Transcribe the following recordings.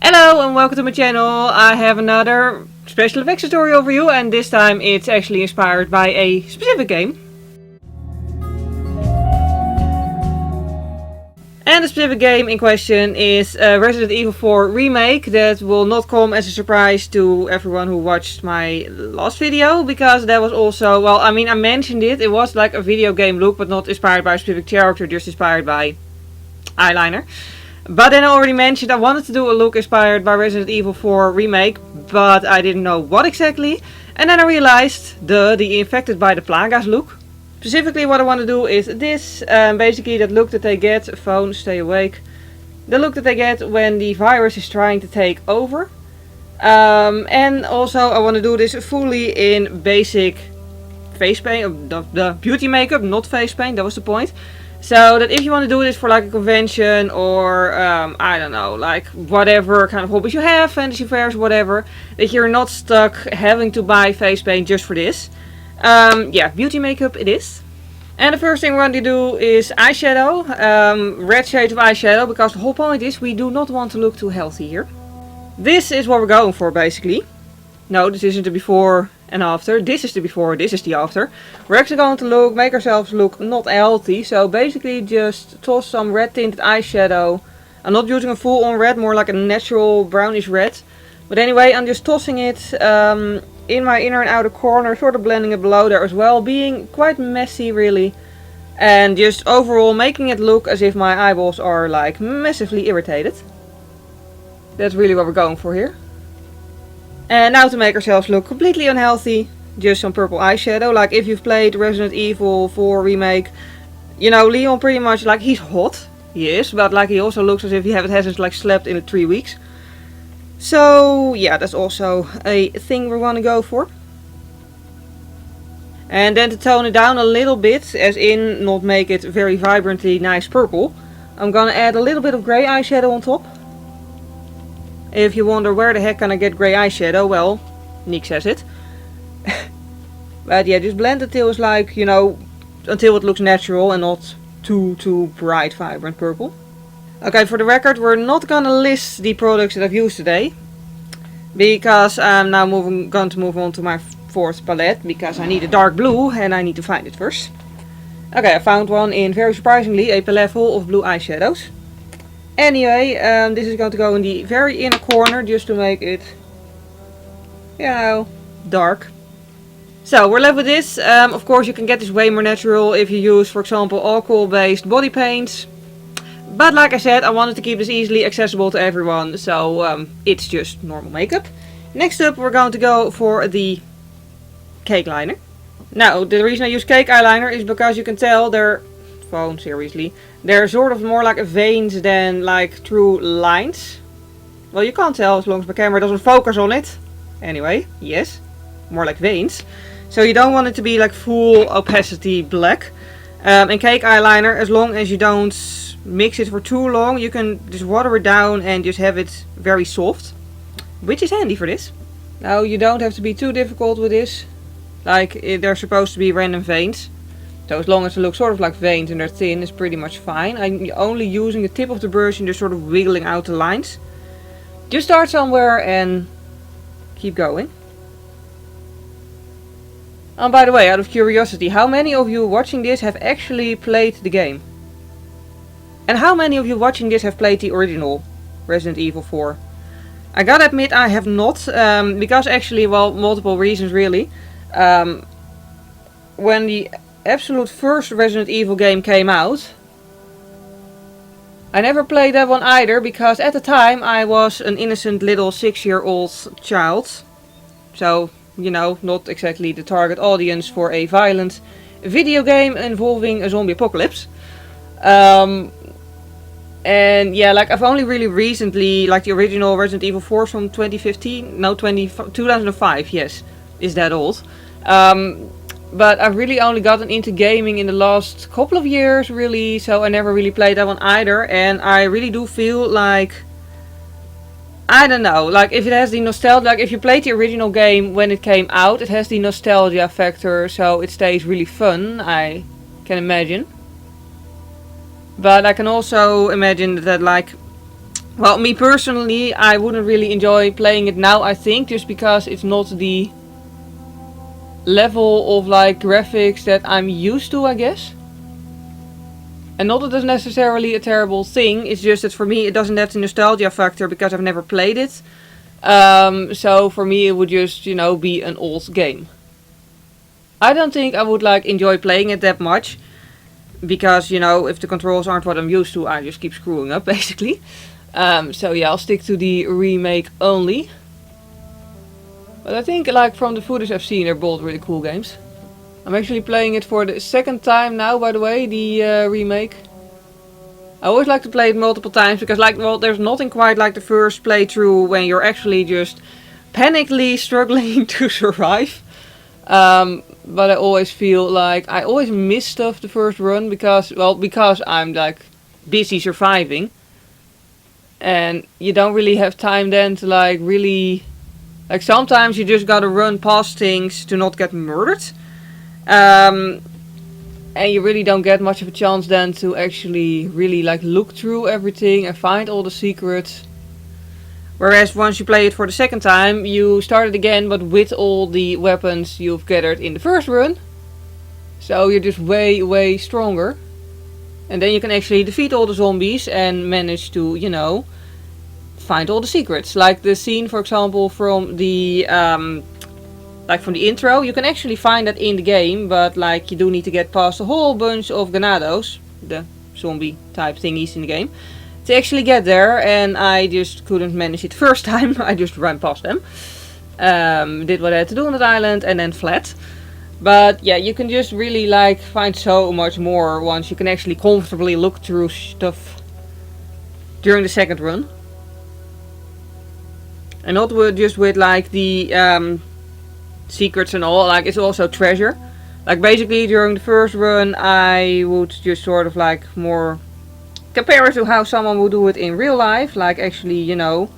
Hello and welcome to my channel. I have another special effects tutorial for you, and this time it's actually inspired by a specific game. And the specific game in question is Resident Evil 4 Remake. That will not come as a surprise to everyone who watched my last video, because that was also, well, I mean, I mentioned it. It was like a video game look, but not inspired by a specific character, just inspired by eyeliner. But then I already mentioned I wanted to do a look inspired by Resident Evil 4 Remake, but I didn't know what exactly. And then I realized the infected by the plagas look. Specifically what I want to do is this, basically that look that they get, phone, stay awake. The look that they get when the virus is trying to take over. And also I want to do this fully in basic face paint, the beauty makeup, not face paint, that was the point. So that if you want to do this for like a convention or, I don't know, like whatever kind of hobbies you have, fantasy fairs, whatever, that you're not stuck having to buy face paint just for this. Yeah, beauty makeup it is. And the first thing we're going to do is eyeshadow, red shades of eyeshadow, because the whole point is we do not want to look too healthy here. This is what we're going for basically. No, this isn't the before and after. This is the before, this is the after. We're actually going to make ourselves look not healthy. So basically just toss some red tinted eyeshadow. I'm not using a full on red, more like a natural brownish red. But anyway, I'm just tossing it in my inner and outer corner, sort of blending it below there as well, being quite messy really. And just overall making it look as if my eyeballs are like massively irritated. That's really what we're going for here. And now to make ourselves look completely unhealthy, just some purple eyeshadow. Like if you've played Resident Evil 4 Remake, you know, Leon pretty much, like, he's hot. He is, but like he also looks as if he hasn't like slept in 3 weeks. So yeah, that's also a thing we want to go for. And then to tone it down a little bit, as in not make it very vibrantly nice purple, I'm gonna add a little bit of grey eyeshadow on top. If you wonder where the heck can I get grey eyeshadow, well, Nick says it. But yeah, just blend it till it's like, you know, until it looks natural and not too bright, vibrant purple. Okay, for the record, we're not gonna list the products that I've used today, because I'm now going to move on to my fourth palette, because I need a dark blue and I need to find it first. Okay, I found one in, very surprisingly, a palette full of blue eyeshadows. Anyway, this is going to go in the very inner corner just to make it, you know, dark. So we're left with this. Of course you can get this way more natural if you use, for example, alcohol based body paints. But like I said, I wanted to keep this easily accessible to everyone, so it's just normal makeup. Next up we're going to go for the cake liner. Now the reason I use cake eyeliner is because you can tell they're, phone seriously, they're sort of more like veins than like true lines. Well, you can't tell as long as my camera doesn't focus on it. Anyway, yes, more like veins. So you don't want it to be like full opacity black. And cake eyeliner, as long as you don't mix it for too long, you can just water it down and just have it very soft, which is handy for this. Now you don't have to be too difficult with this. Like, they're supposed to be random veins. So as long as they look sort of like veins and they're thin, it's pretty much fine. I'm only using the tip of the brush and just sort of wiggling out the lines. Just start somewhere and keep going. And by the way, out of curiosity, how many of you watching this have actually played the game? And how many of you watching this have played the original Resident Evil 4? I gotta admit I have not, because actually, well, multiple reasons really. When the absolute first Resident Evil game came out, I never played that one either, because at the time I was an innocent little 6-year-old child. So, you know, not exactly the target audience for a violent video game involving a zombie apocalypse. And yeah, like I've only really recently, like the original Resident Evil 4 from 2015, no, 2005, yes, is that old. But I've really only gotten into gaming in the last couple of years really, so I never really played that one either. And I really do feel like, I don't know, like if it has the nostalgia, like if you played the original game when it came out, it has the nostalgia factor, so it stays really fun, I can imagine. But I can also imagine that like Well, me personally, I wouldn't really enjoy playing it now, I think, just because it's not the level of like graphics that I'm used to, I guess. And not that that's necessarily a terrible thing, it's just that for me it doesn't have the nostalgia factor because I've never played it. So for me it would just, you know, be an old game. I don't think I would like enjoy playing it that much. Because, you know, if the controls aren't what I'm used to, I just keep screwing up, basically. So yeah, I'll stick to the remake only. But I think, like, from the footage I've seen, they're both really cool games. I'm actually playing it for the second time now, by the way, the remake. I always like to play it multiple times, because, like, well, there's nothing quite like the first playthrough when you're actually just panically struggling to survive. But I always feel like I always miss stuff the first run because I'm like busy surviving. And you don't really have time then to like really, like sometimes you just gotta run past things to not get murdered. And you really don't get much of a chance then to actually really like look through everything and find all the secrets. Whereas once you play it for the second time, you start it again, but with all the weapons you've gathered in the first run. So you're just way, way stronger. And then you can actually defeat all the zombies and manage to, you know, find all the secrets. Like the scene, for example, from the intro. You can actually find that in the game, but like you do need to get past a whole bunch of ganados, the zombie type thingies in the game, to actually get there, and I just couldn't manage it first time. I just ran past them. Did what I had to do on that island and then fled. But yeah, you can just really like find so much more once you can actually comfortably look through stuff during the second run. And not just with like the secrets and all, like it's also treasure. Like basically during the first run I would just sort of like more compare it to how someone would do it in real life, like actually, you know,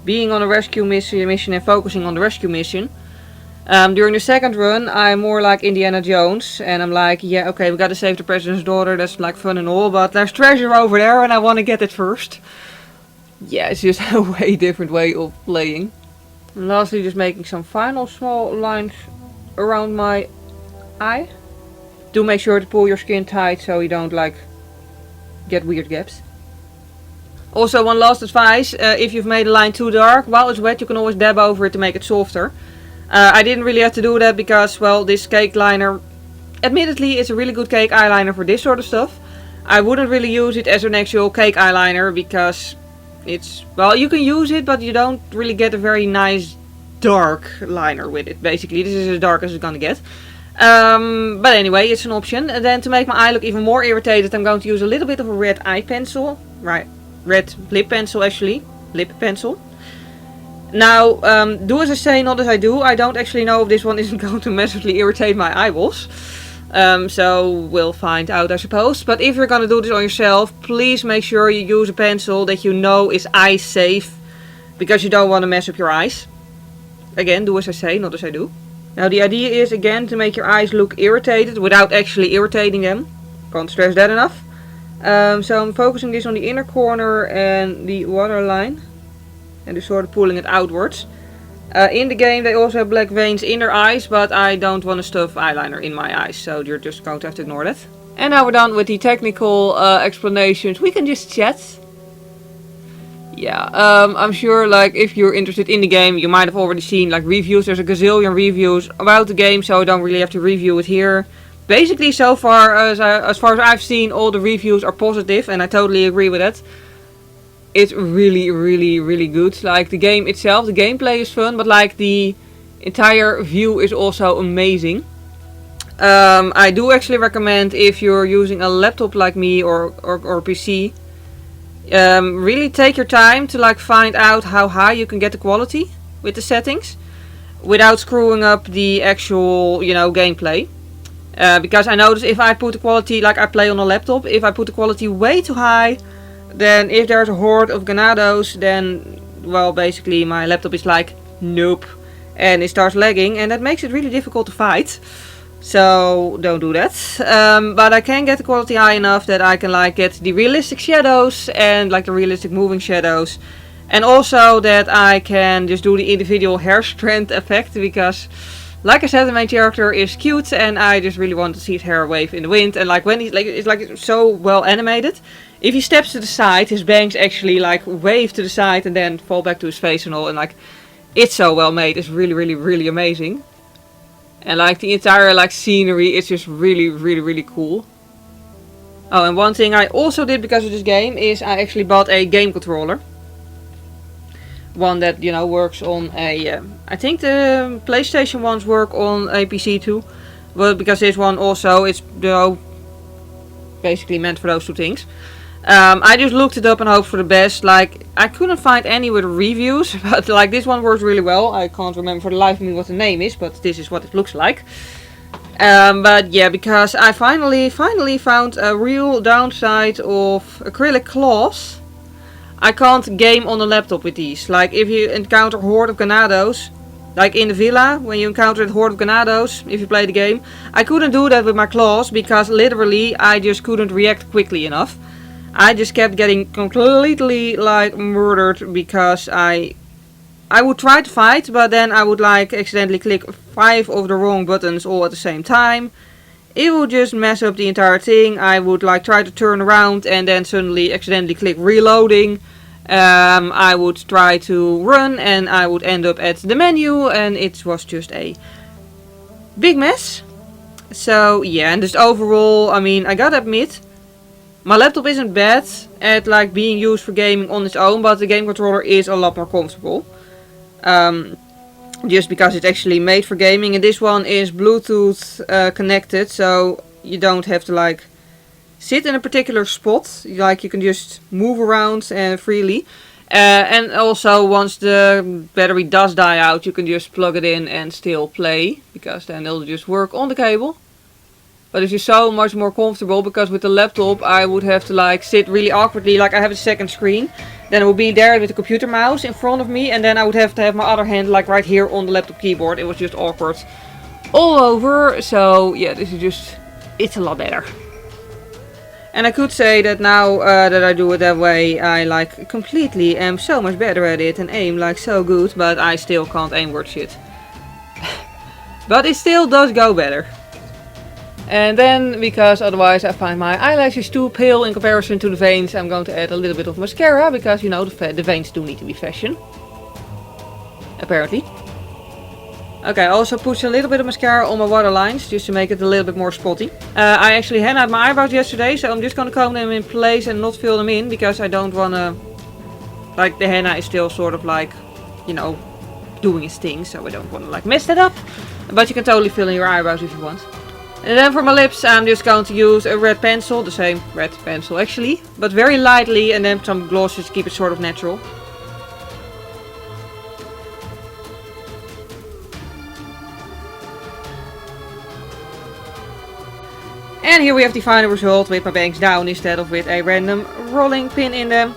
being on a rescue mission and focusing on the rescue mission. During the second run, I'm more like Indiana Jones, and I'm like, yeah, okay, we gotta save the president's daughter, that's like fun and all, but there's treasure over there and I want to get it first. Yeah, it's just a way different way of playing. And lastly, just making some final small lines around my eye. Do make sure to pull your skin tight so you don't like get weird gaps. Also, one last advice, if you've made a line too dark, while it's wet you can always dab over it to make it softer. I didn't really have to do that because, well, this cake liner, admittedly it's a really good cake eyeliner for this sort of stuff. I wouldn't really use it as an actual cake eyeliner because it's, well, you can use it but you don't really get a very nice dark liner with it. Basically, this is as dark as it's gonna get. But anyway, it's an option. And then to make my eye look even more irritated, I'm going to use a little bit of a red eye pencil. Right, red lip pencil actually. Lip pencil. Now, do as I say, not as I do. I don't actually know if this one isn't going to massively irritate my eyeballs. So we'll find out, I suppose. But if you're gonna do this on yourself, please make sure you use a pencil that you know is eye safe. Because you don't want to mess up your eyes. Again, do as I say, not as I do. Now the idea is again to make your eyes look irritated without actually irritating them. Can't stress that enough. So I'm focusing this on the inner corner and the waterline. And just sort of pulling it outwards. In the game they also have black veins in their eyes, but I don't want to stuff eyeliner in my eyes. So you're just going to have to ignore that. And now we're done with the technical explanations. We can just chat. Yeah, I'm sure like if you're interested in the game, you might have already seen like reviews. There's a gazillion reviews about the game, so I don't really have to review it here. Basically, so far as far as I've seen, all the reviews are positive, and I totally agree with that. It's really, really, really good. Like the game itself, the gameplay is fun, but like the entire view is also amazing. I do actually recommend if you're using a laptop like me or PC. Really take your time to like find out how high you can get the quality with the settings without screwing up the actual, you know, gameplay. Because I notice if I put the quality like I play on a laptop, if I put the quality way too high, then if there's a horde of ganados, then, well, basically my laptop is like, nope, and it starts lagging, and that makes it really difficult to fight. So don't do that. But I can get the quality high enough that I can like get the realistic shadows and like the realistic moving shadows. And also that I can just do the individual hair strand effect, because like I said, the main character is cute and I just really want to see his hair wave in the wind. And like when he's like, it's like so well animated. If he steps to the side, his bangs actually like wave to the side and then fall back to his face and all. And like, it's so well made. It's really, really, really amazing. And like the entire like scenery is just really, really, really cool. Oh, and one thing I also did because of this game is I actually bought a game controller. One that, you know, works on a... I think the PlayStation ones work on a PC too. But because this one also, it's, you know, basically meant for those two things. I just looked it up and hoped for the best. Like, I couldn't find any with reviews, but like this one works really well. I can't remember for the life of me what the name is, but this is what it looks like. But yeah, because I finally found a real downside of acrylic claws. I can't game on the laptop with these. Like if you encounter Horde of Ganados, like in the villa, when you encountered Horde of Ganados, if you play the game, I couldn't do that with my claws because literally I just couldn't react quickly enough. I just kept getting completely like murdered because I would try to fight, but then I would like accidentally click 5 of the wrong buttons all at the same time. It would just mess up the entire thing. I would like try to turn around and then suddenly accidentally click reloading. I would try to run and I would end up at the menu and it was just a big mess. So yeah, and just overall, I mean, I gotta admit, my laptop isn't bad at like being used for gaming on its own, but the game controller is a lot more comfortable. Just because it's actually made for gaming, and this one is Bluetooth connected, so you don't have to like sit in a particular spot. Like you can just move around freely. And also once the battery does die out, you can just plug it in and still play, because then it'll just work on the cable. But it's just so much more comfortable, because with the laptop I would have to like sit really awkwardly, like I have a second screen. Then it would be there with the computer mouse in front of me, and then I would have to have my other hand like right here on the laptop keyboard. It was just awkward all over. So yeah, this is just, it's a lot better. And I could say that now that I do it that way, I like completely am so much better at it and aim like so good, but I still can't aim worth shit. But it still does go better. And then, because otherwise I find my eyelashes too pale in comparison to the veins, I'm going to add a little bit of mascara, because you know the veins do need to be fashion. Apparently. Okay, I also put a little bit of mascara on my waterlines, just to make it a little bit more spotty. I actually hennaed my eyebrows yesterday, so I'm just going to comb them in place and not fill them in, because I don't want to... Like, the henna is still sort of like, you know, doing its thing, so I don't want to like mess that up. But you can totally fill in your eyebrows if you want. And then for my lips, I'm just going to use a red pencil, the same red pencil actually, but very lightly, and then some gloss just to keep it sort of natural. And here we have the final result with my bangs down instead of with a random rolling pin in them.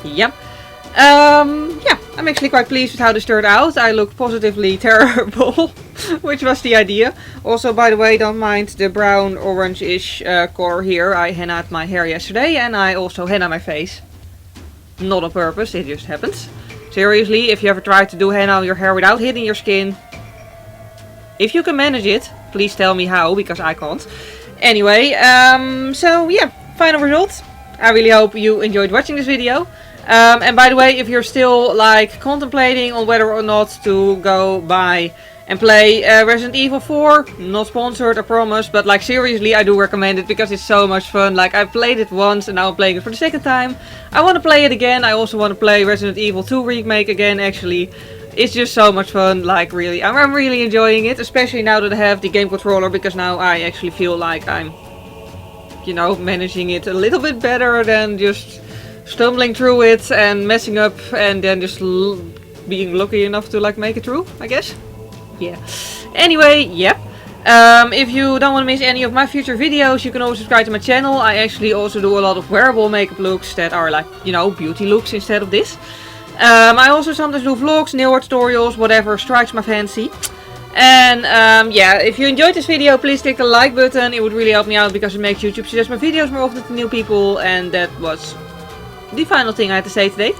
Yep. Yeah, I'm actually quite pleased with how this turned out. I look positively terrible, which was the idea. Also, by the way, don't mind the brown orange-ish color here. I hennaed my hair yesterday and I also henna my face. Not on purpose, it just happens. Seriously, if you ever try to do henna on your hair without hitting your skin, if you can manage it, please tell me how, because I can't. Anyway, so yeah, final result. I really hope you enjoyed watching this video. And by the way, if you're still like contemplating on whether or not to go buy and play Resident Evil 4, not sponsored, I promise, but like seriously I do recommend it because it's so much fun. Like I played it once and now I'm playing it for the second time. I want to play it again. I also want to play Resident Evil 2 Remake again actually. It's just so much fun, like really. I'm really enjoying it, especially now that I have the game controller, because now I actually feel like I'm, you know, managing it a little bit better than just stumbling through it and messing up and then just being lucky enough to like make it through, I guess. Yeah. Anyway, yep. If you don't want to miss any of my future videos, you can always subscribe to my channel. I actually also do a lot of wearable makeup looks that are like, you know, beauty looks instead of this. I also sometimes do vlogs, nail art tutorials, whatever strikes my fancy. And yeah, if you enjoyed this video, please click the like button. It would really help me out because it makes YouTube suggest my videos more often to new people. And that was the final thing I had to say today.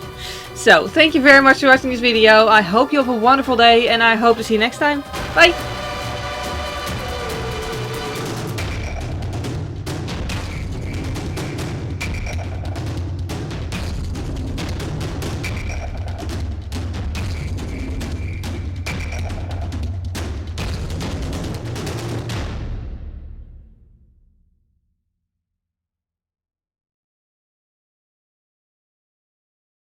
So, thank you very much for watching this video. I hope you have a wonderful day and I hope to see you next time. Bye!